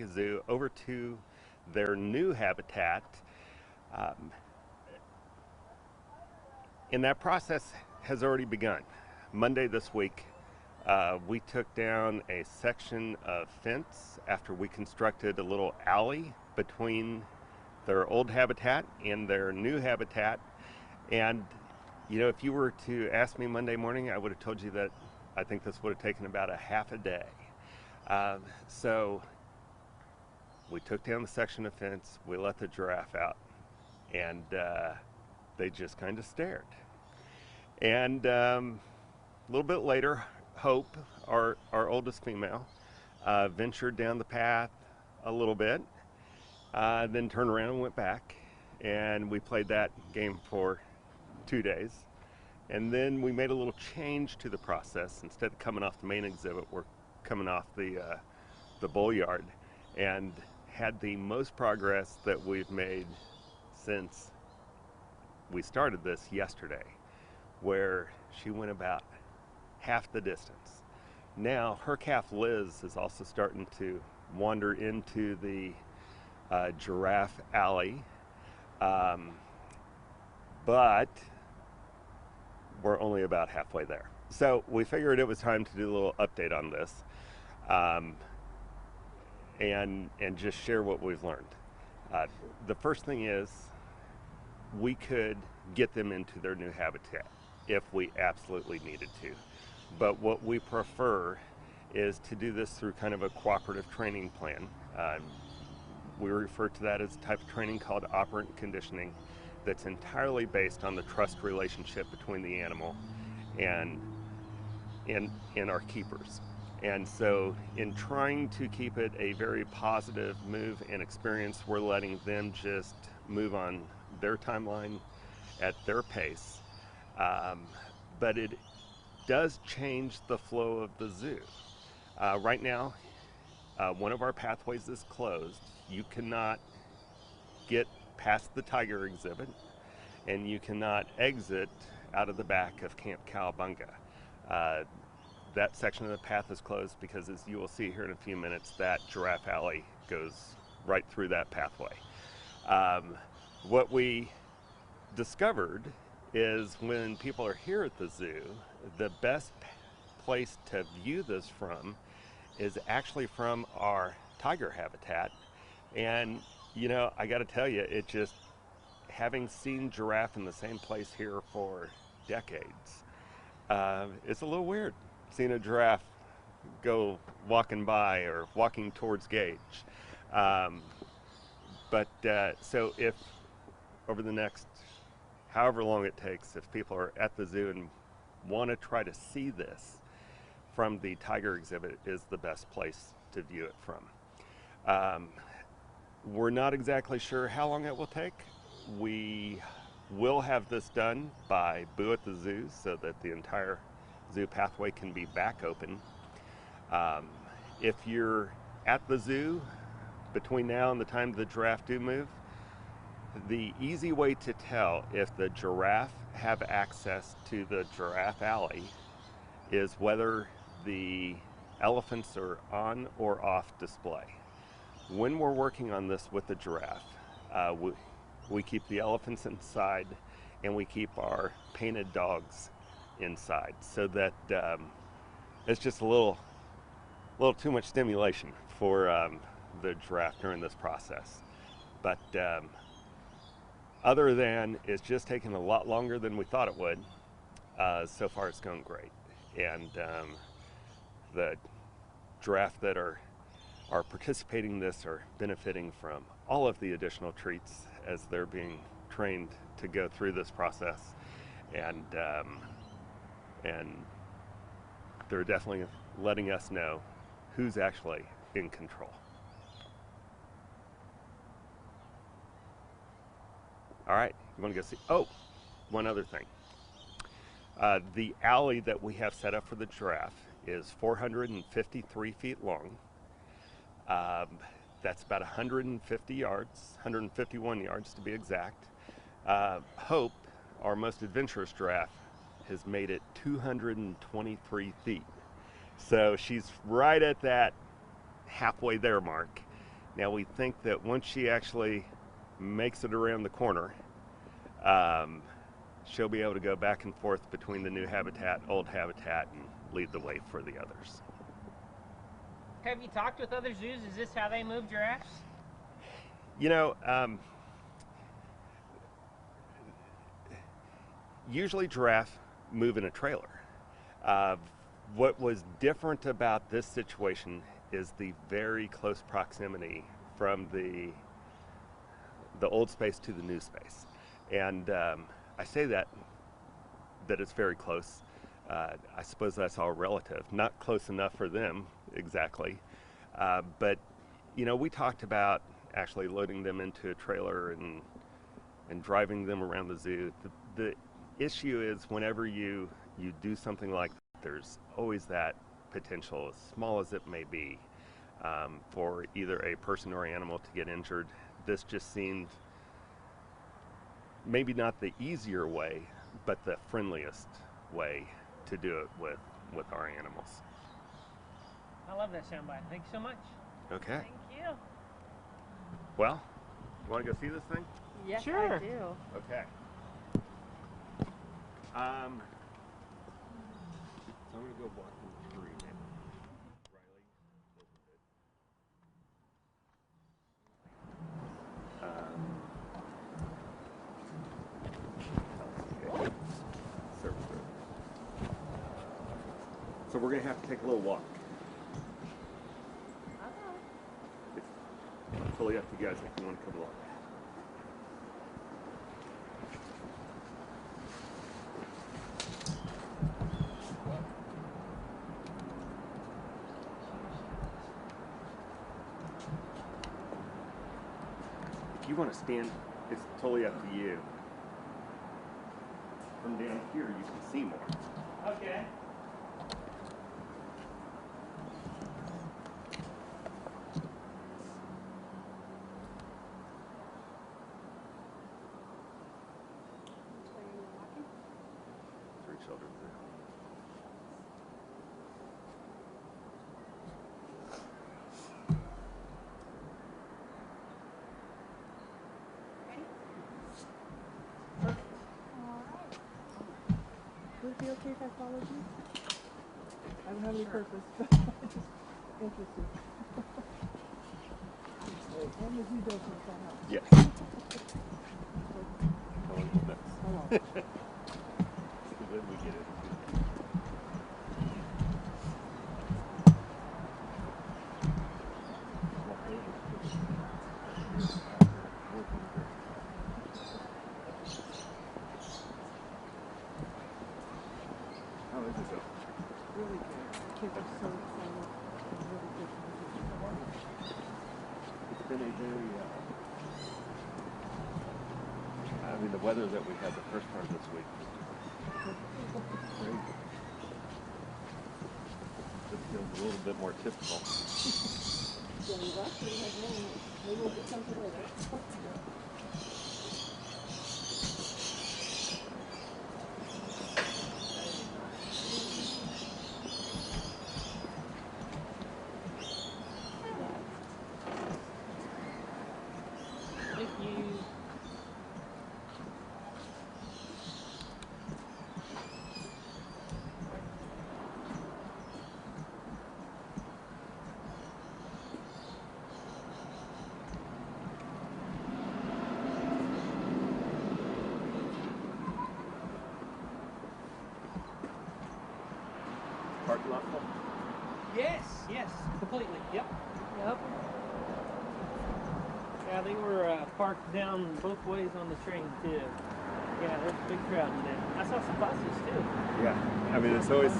Zoo over to their new habitat. Um, and that process has already begun. Monday this week, we took down a section of fence after we constructed a little alley between their old habitat and their new habitat. And, if you were to ask me Monday morning, I would have told you that I think this would have taken about a half a day. So we took down the section of fence, we let the giraffe out, and they just kind of stared. And a little bit later, Hope, our oldest female, ventured down the path a little bit, then turned around and went back. And we played that game for 2 days. And then we made a little change to the process. Instead of coming off the main exhibit, we're coming off the bull yard, and had the most progress that we've made since we started this yesterday, where she went about half the distance. Now her calf Liz is also starting to wander into the giraffe alley, but we're only about halfway there. So we figured it was time to do a little update on this, um, and just share what we've learned. The first thing is we could get them into their new habitat if we absolutely needed to. But what we prefer is to do this through kind of a cooperative training plan. We refer to that as a type of training called operant conditioning that's entirely based on the trust relationship between the animal and our keepers. And so in trying to keep it a very positive move and experience, we're letting them just move on their timeline at their pace. But it does change the flow of the zoo. Right now, one of our pathways is closed. You cannot get past the tiger exhibit, and you cannot exit out of the back of Camp Cowabunga. That section of the path is closed because, as you will see here in a few minutes, that giraffe alley goes right through that pathway. What we discovered is when people are here at the zoo, the best place to view this from is actually from our tiger habitat. And I got to tell you, it just, having seen giraffe in the same place here for decades, it's a little weird seeing a giraffe go walking by or walking towards Gage. So if over the next however long it takes, if people are at the zoo and want to try to see this from the tiger exhibit, is the best place to view it from. We're not exactly sure how long it will take. We will have this done by Boo at the Zoo so that the entire zoo pathway can be back open. If you're at the zoo between now and the time the giraffe do move, the easy way to tell if the giraffe have access to the giraffe alley is whether the elephants are on or off display. When we're working on this with the giraffe, we keep the elephants inside, and we keep our painted dogs inside, so that it's just a little too much stimulation for the giraffe during this process. But other than it's just taking a lot longer than we thought it would, so far it's going great. And the giraffe that are participating in this are benefiting from all of the additional treats as they're being trained to go through this process. And they're definitely letting us know who's actually in control. All right, you want to go see? Oh, one other thing. The alley that we have set up for the giraffe is 453 feet long. That's about 150 yards, 151 yards to be exact. Hope, our most adventurous giraffe, has made it 223 feet. So she's right at that halfway there mark. Now we think that once she actually makes it around the corner, um, she'll be able to go back and forth between the new habitat, old habitat, and lead the way for the others. Have you talked with other zoos? Is this how they move giraffes? You know, usually giraffe move in a trailer. What was different about this situation is the very close proximity from the old space to the new space. And I say that it's very close. I suppose that's all relative. Not close enough for them exactly. But, you know, we talked about actually loading them into a trailer and driving them around the zoo. The issue is whenever you do something like that, there's always that potential, as small as it may be, for either a person or animal to get injured. This just seemed maybe not the easier way, but the friendliest way to do it with our animals. I love that soundbite. Thank you so much. Okay. Thank you. Well, you want to go see this thing? Yes, Sure. I do. Okay. So I'm going to go walk them through it. Riley, okay. Service road. So we're going to have to take a little walk. It's totally up to you guys if you want to come along. If you want to stand, it's totally up to you. From down here, you can see more. Okay. Three children there. Would it be okay if I followed you? I don't have any purpose, but just interested. And the zoo does make that house. Yes. How long is this? How long? When we get it. How is it go? Really good. Kids are so excited. Really good. It's been a very, I mean, the weather that we had the first part of this week was crazy. This feels a little bit more typical. Yeah, we actually have rain. Maybe we'll get something later. Thank you. Parking lot full? Yes, completely. Yep. Yep. Yeah, they were parked down both ways on the train too. Yeah, there's a big crowd today. I saw some buses too. Yeah. I mean, it's always.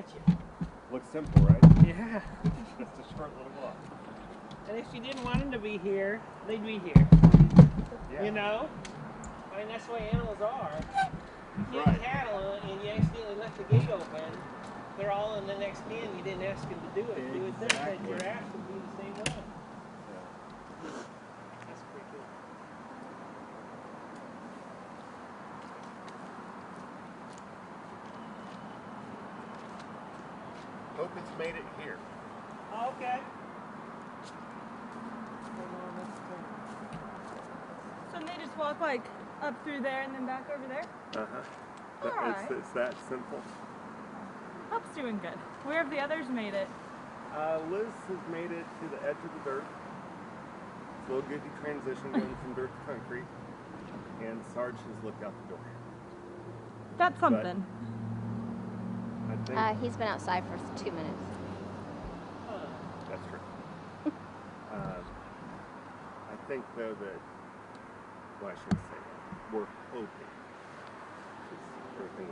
gotcha. Looks simple, right? Yeah. Just a short little walk. And if you didn't want them to be here, they'd be here. Yeah. You know? I mean, that's the way animals are. You Right. get cattle and you accidentally left the gate open, they're all in the next pen. You didn't ask them to do it. You would think that Exactly. giraffe would be the same way. Yeah. That's pretty cool. Hope it's made it here. Oh, okay. So they just walk like up through there and then back over there? Uh-huh. Alright. It's that simple. Hope's doing good. Where have the others made it? Liz has made it to the edge of the dirt. It's a little goofy transition going from dirt to concrete. And Sarge has looked out the door. That's something. I think He's been outside for 2 minutes. that's true. I think though that, well, I shouldn't say that. We're hoping. Everything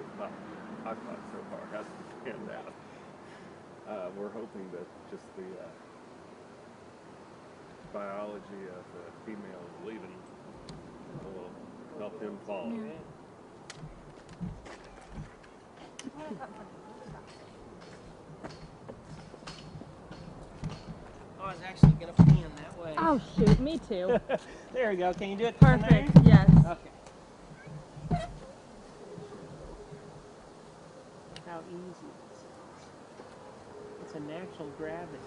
I've thought so far hasn't panned out. We're hoping that just the biology of the female leaving will help him follow. Yeah. Oh, I was actually going to pan that way. Oh shoot, me too. There we go. Can you do it from Perfect, there? yes. Okay. How easy this is. It's a natural gravity.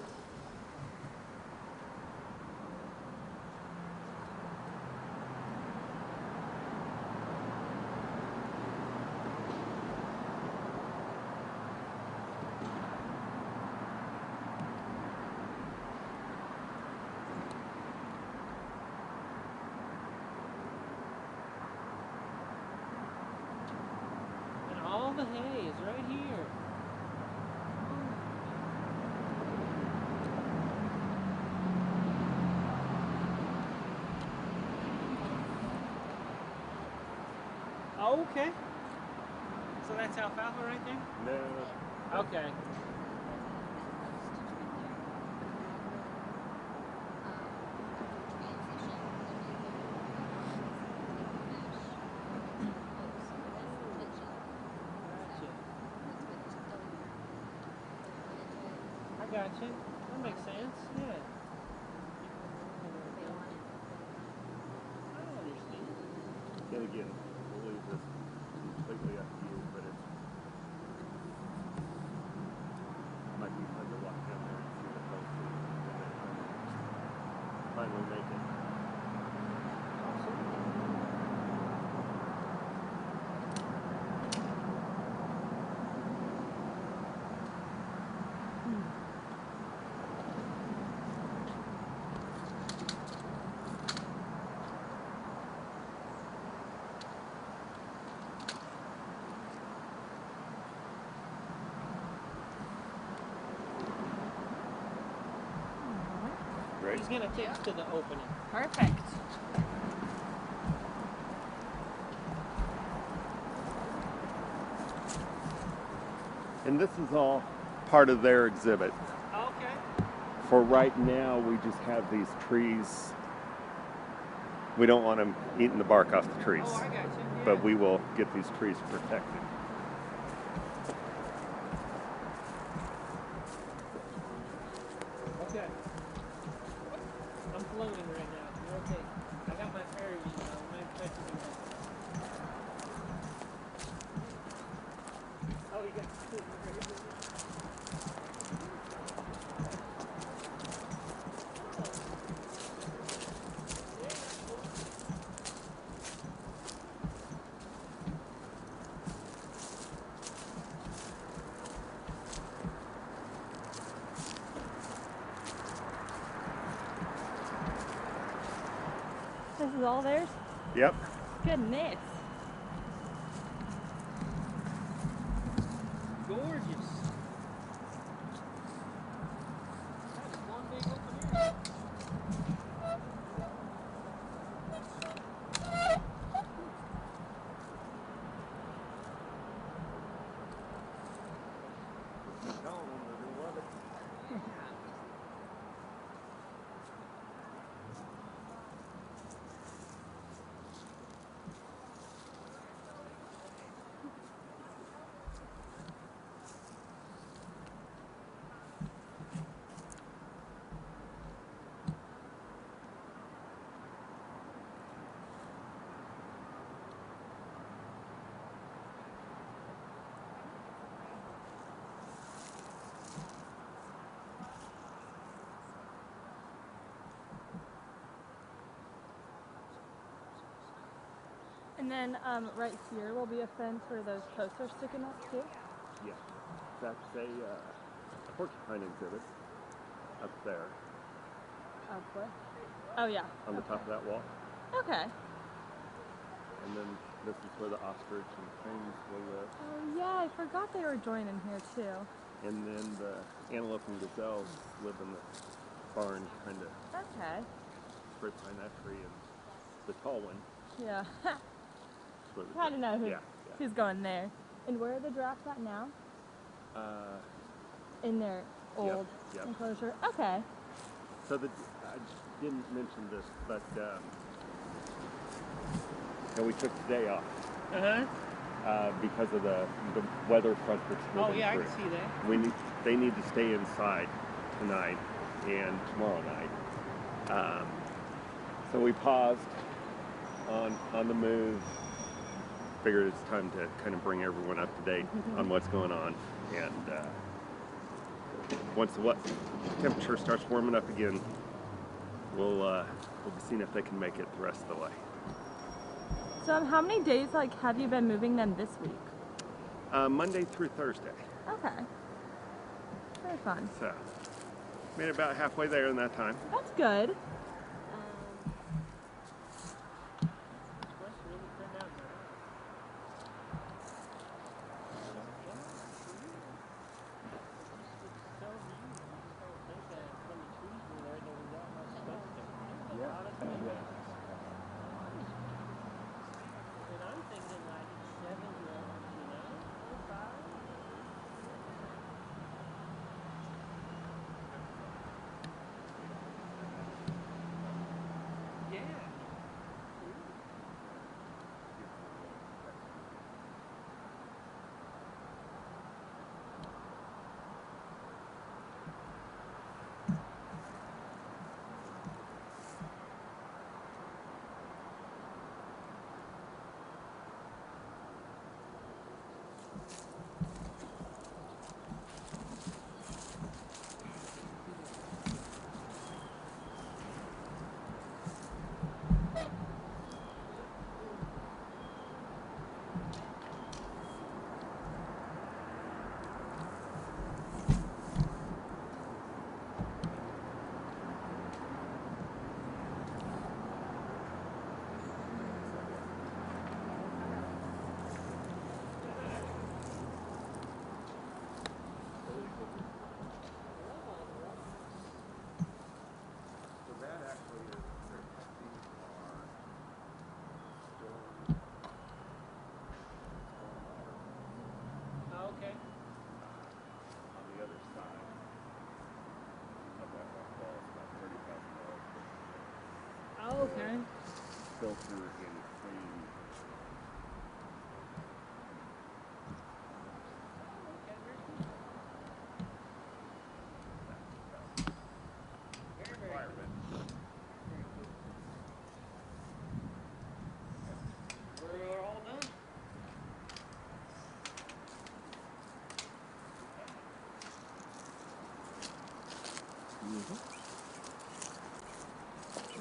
And all the hay is right here. Oh, okay. So that's alfalfa right there? No. Okay. I got you. That makes sense. Yeah. I understand. Then again, we'll leave this completely up to you, but it might be fun to walk down there and see what they'll see when they finally make it. Great. He's gonna take us to the opening. Perfect. And this is all part of their exhibit. Okay. For right now, we just have these trees. We don't want them eating the bark off the trees, Oh, I got you. Yeah. but we will get these trees protected. Okay. I'm floating right now. You're okay. I got my ferry on. My touching you. Oh, you got This is all theirs? Yep. Goodness. gorgeous. That's one big open area. And then right here will be a fence where those posts are sticking up too. Yeah, that's a porcupine exhibit up there Up where? Oh yeah. on the top of that wall. Okay. And then this is where the ostrich and cranes will live. Oh yeah, I forgot they were joining here too. And then the antelope and gazelles live in the barn, kind of Okay. right behind that tree, and the tall one. Yeah. is where the- I don't know Yeah, who's going there. And where are the giraffes at now? yeah. In their old Yep. enclosure. Okay. So I didn't mention this, but we took today off because of the weather front that's Oh moving yeah, I through. can see that. They need to stay inside tonight and tomorrow night. So we paused on the move. Figured it's time to kind of bring everyone up to date on what's going on, and once the temperature starts warming up again, we'll be seeing if they can make it the rest of the way. So how many days have you been moving them this week? Monday through Thursday. Okay. Very fun. So made it about halfway there in that time. That's good. West really turned out nice. So neat. You just don't think that when the trees were there, there was that much space there. There's a lot of space. And I'm thinking like 7 rooms, you know, or 5. Yeah. So that actually is their testing Oh, okay. on the other side of that rock wall. It's about $30,000 Oh, okay. filter and clean. Requirement. We're all done. Mm-hmm.